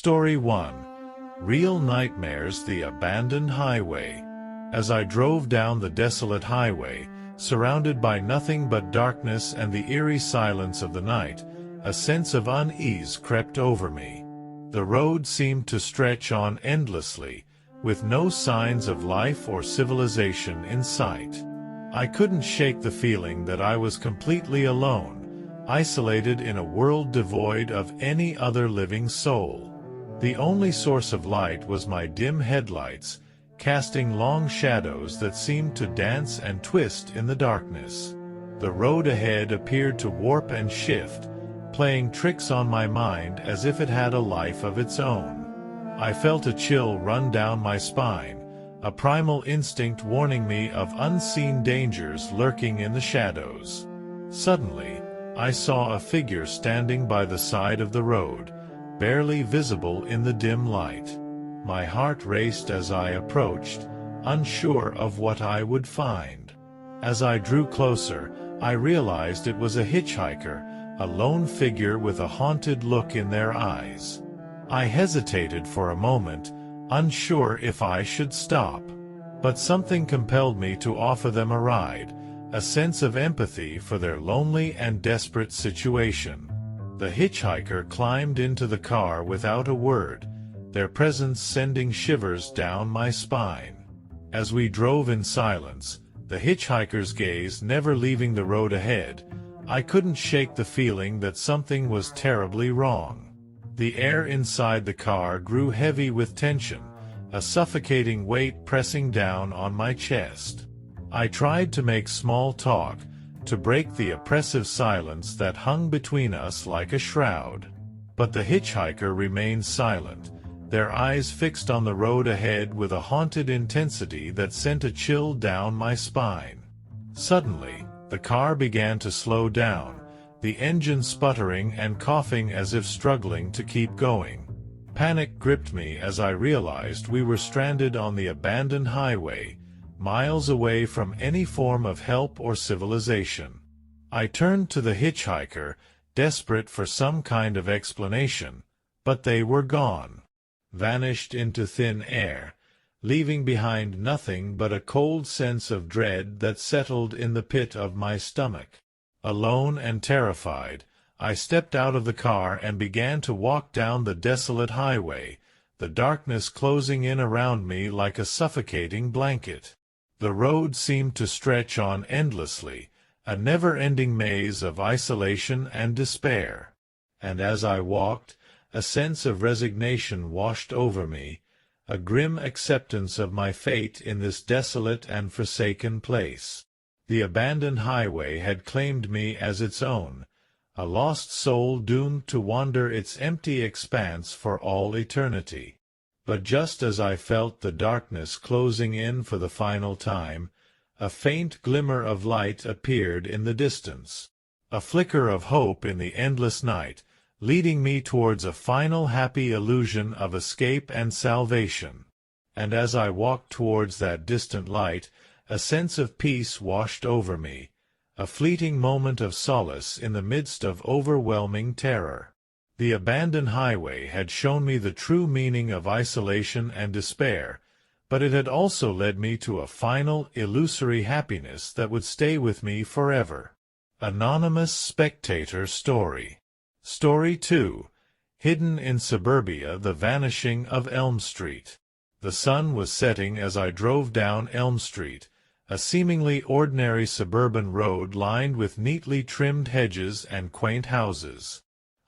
Story 1. Real Nightmares: The Abandoned Highway. As I drove down the desolate highway, surrounded by nothing but darkness and the eerie silence of the night, a sense of unease crept over me. The road seemed to stretch on endlessly, with no signs of life or civilization in sight. I couldn't shake the feeling that I was completely alone, isolated in a world devoid of any other living soul. The only source of light was my dim headlights, casting long shadows that seemed to dance and twist in the darkness. The road ahead appeared to warp and shift, playing tricks on my mind as if it had a life of its own. I felt a chill run down my spine, a primal instinct warning me of unseen dangers lurking in the shadows. Suddenly, I saw a figure standing by the side of the road, barely visible in the dim light. My heart raced as I approached, unsure of what I would find. As I drew closer, I realized it was a hitchhiker, a lone figure with a haunted look in their eyes. I hesitated for a moment, unsure if I should stop. But something compelled me to offer them a ride, a sense of empathy for their lonely and desperate situation. The hitchhiker climbed into the car without a word, their presence sending shivers down my spine. As we drove in silence, the hitchhiker's gaze never leaving the road ahead, I couldn't shake the feeling that something was terribly wrong. The air inside the car grew heavy with tension, a suffocating weight pressing down on my chest. I tried to make small talk, to break the oppressive silence that hung between us like a shroud. But the hitchhiker remained silent, their eyes fixed on the road ahead with a haunted intensity that sent a chill down my spine. Suddenly, the car began to slow down, the engine sputtering and coughing as if struggling to keep going. Panic gripped me as I realized we were stranded on the abandoned highway, miles away from any form of help or civilization. I turned to the hitchhiker, desperate for some kind of explanation, but they were gone, vanished into thin air, leaving behind nothing but a cold sense of dread that settled in the pit of my stomach. Alone and terrified, I stepped out of the car and began to walk down the desolate highway, the darkness closing in around me like a suffocating blanket. The road seemed to stretch on endlessly, a never-ending maze of isolation and despair. And as I walked, a sense of resignation washed over me, a grim acceptance of my fate in this desolate and forsaken place. The abandoned highway had claimed me as its own, a lost soul doomed to wander its empty expanse for all eternity. But just as I felt the darkness closing in for the final time, a faint glimmer of light appeared in the distance, a flicker of hope in the endless night, leading me towards a final happy illusion of escape and salvation. And as I walked towards that distant light, a sense of peace washed over me, a fleeting moment of solace in the midst of overwhelming terror. The abandoned highway had shown me the true meaning of isolation and despair, but it had also led me to a final, illusory happiness that would stay with me forever. Anonymous Spectator Story. Story 2. Hidden in Suburbia: The Vanishing of Elm Street. The sun was setting as I drove down Elm Street, a seemingly ordinary suburban road lined with neatly trimmed hedges and quaint houses.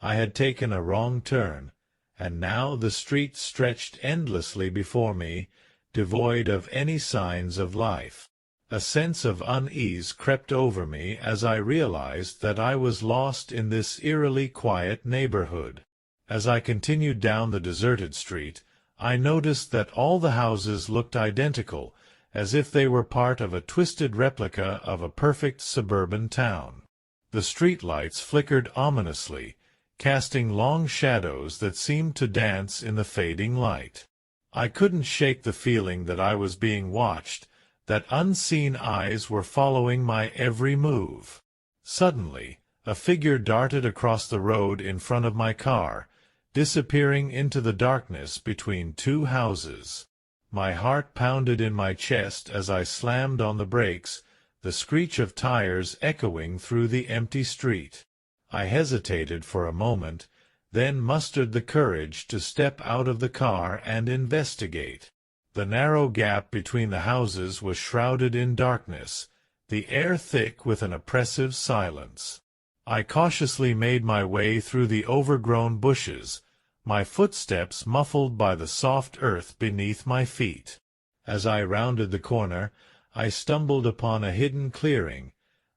I had taken a wrong turn, and now the street stretched endlessly before me, devoid of any signs of life. A sense of unease crept over me as I realized that I was lost in this eerily quiet neighborhood. As I continued down the deserted street, I noticed that all the houses looked identical, as if they were part of a twisted replica of a perfect suburban town. The streetlights flickered ominously, casting long shadows that seemed to dance in the fading light. I couldn't shake the feeling that I was being watched, that unseen eyes were following my every move. Suddenly, a figure darted across the road in front of my car, disappearing into the darkness between two houses. My heart pounded in my chest as I slammed on the brakes, the screech of tires echoing through the empty street. I hesitated for a moment, then mustered the courage to step out of the car and investigate. The narrow gap between the houses was shrouded in darkness, the air thick with an oppressive silence. I cautiously made my way through the overgrown bushes, my footsteps muffled by the soft earth beneath my feet. As I rounded the corner, I stumbled upon a hidden clearing,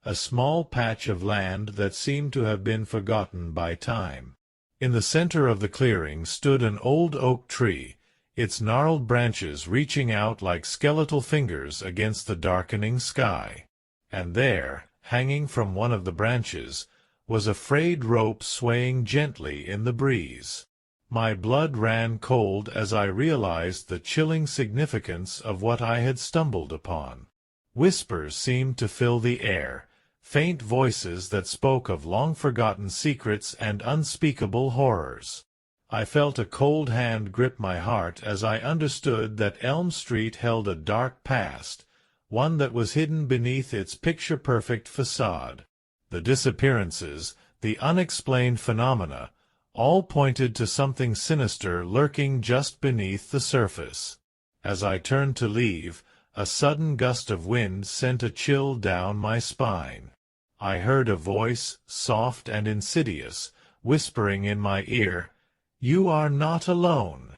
a small patch of land that seemed to have been forgotten by time. In the center of the clearing stood an old oak tree, its gnarled branches reaching out like skeletal fingers against the darkening sky. And there, hanging from one of the branches, was a frayed rope swaying gently in the breeze. My blood ran cold as I realized the chilling significance of what I had stumbled upon. Whispers seemed to fill the air, faint voices that spoke of long-forgotten secrets and unspeakable horrors. I felt a cold hand grip my heart as I understood that Elm Street held a dark past, one that was hidden beneath its picture-perfect facade. The disappearances, the unexplained phenomena, all pointed to something sinister lurking just beneath the surface. As I turned to leave, a sudden gust of wind sent a chill down my spine. I heard a voice, soft and insidious, whispering in my ear, "You are not alone."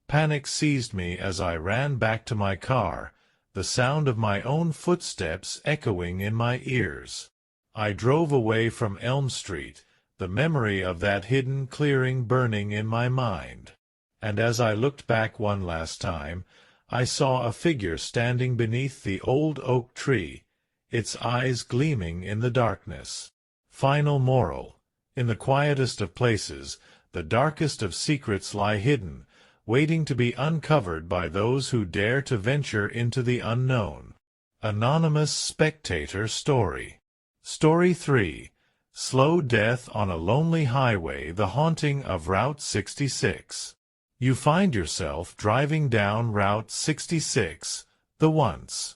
Panic seized me as I ran back to my car, the sound of my own footsteps echoing in my ears. I drove away from Elm Street, the memory of that hidden clearing burning in my mind. And as I looked back one last time, I saw a figure standing beneath the old oak tree, its eyes gleaming in the darkness. Final moral: in the quietest of places, the darkest of secrets lie hidden, waiting to be uncovered by those who dare to venture into the unknown. Anonymous Spectator Story. Story 3. Slow Death on a Lonely Highway, the Haunting of Route 66. You find yourself driving down Route 66, the once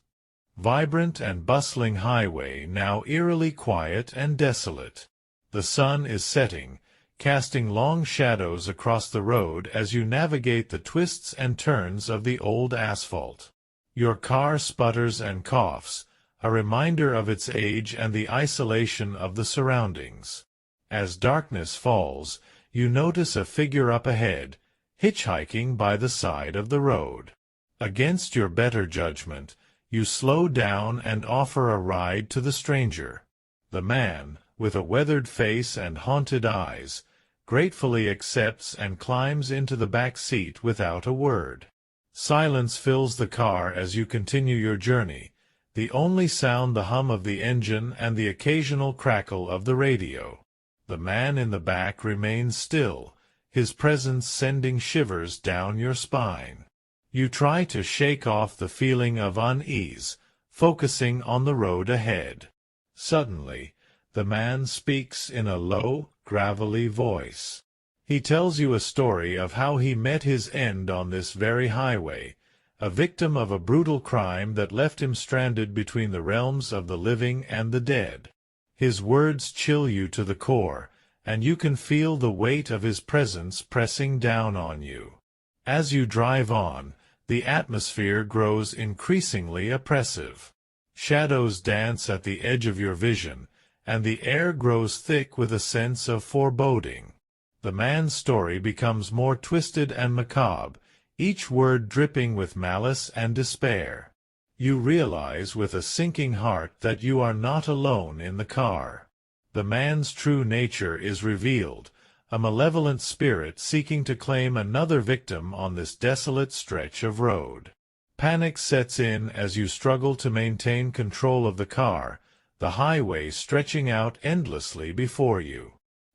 vibrant and bustling highway now eerily quiet and desolate. The sun is setting, casting long shadows across the road as you navigate the twists and turns of the old asphalt. Your car sputters and coughs, a reminder of its age and the isolation of the surroundings. As darkness falls, you notice a figure up ahead, hitchhiking by the side of the road. Against your better judgment, you slow down and offer a ride to the stranger. The man, with a weathered face and haunted eyes, gratefully accepts and climbs into the back seat without a word. Silence fills the car as you continue your journey, the only sound the hum of the engine and the occasional crackle of the radio. The man in the back remains still, his presence sending shivers down your spine. You try to shake off the feeling of unease, focusing on the road ahead. Suddenly, the man speaks in a low, gravelly voice. He tells you a story of how he met his end on this very highway, a victim of a brutal crime that left him stranded between the realms of the living and the dead. His words chill you to the core, and you can feel the weight of his presence pressing down on you. As you drive on, the atmosphere grows increasingly oppressive. Shadows dance at the edge of your vision, and the air grows thick with a sense of foreboding. The man's story becomes more twisted and macabre, each word dripping with malice and despair. You realize with a sinking heart that you are not alone in the car. The man's true nature is revealed, a malevolent spirit seeking to claim another victim on this desolate stretch of road. Panic sets in as you struggle to maintain control of the car, the highway stretching out endlessly before you.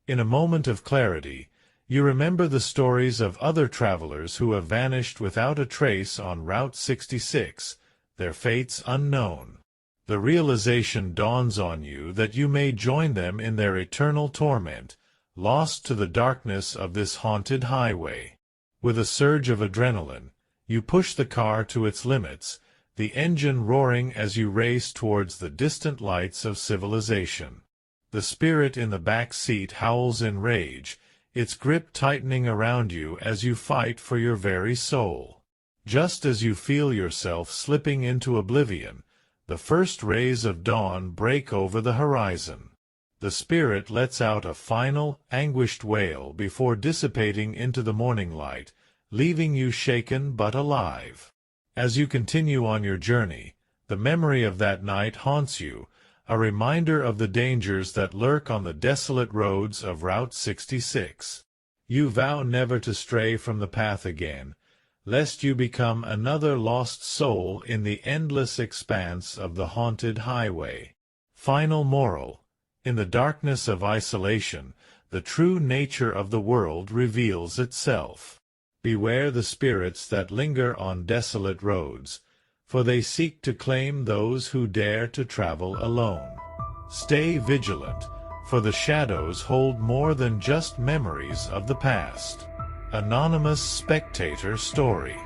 In a moment of clarity, you remember the stories of other travelers who have vanished without a trace on Route 66, their fates unknown. The realization dawns on you that you may join them in their eternal torment, lost to the darkness of this haunted highway. With a surge of adrenaline, you push the car to its limits, the engine roaring as you race towards the distant lights of civilization. The spirit in the back seat howls in rage, its grip tightening around you as you fight for your very soul. Just as you feel yourself slipping into oblivion, the first rays of dawn break over the horizon. The spirit lets out a final, anguished wail before dissipating into the morning light, leaving you shaken but alive. As you continue on your journey, the memory of that night haunts you, a reminder of the dangers that lurk on the desolate roads of Route 66. You vow never to stray from the path again, lest you become another lost soul in the endless expanse of the haunted highway. Final moral: in the darkness of isolation, the true nature of the world reveals itself. Beware the spirits that linger on desolate roads, for they seek to claim those who dare to travel alone. Stay vigilant, for the shadows hold more than just memories of the past. Anonymous Spectator Story.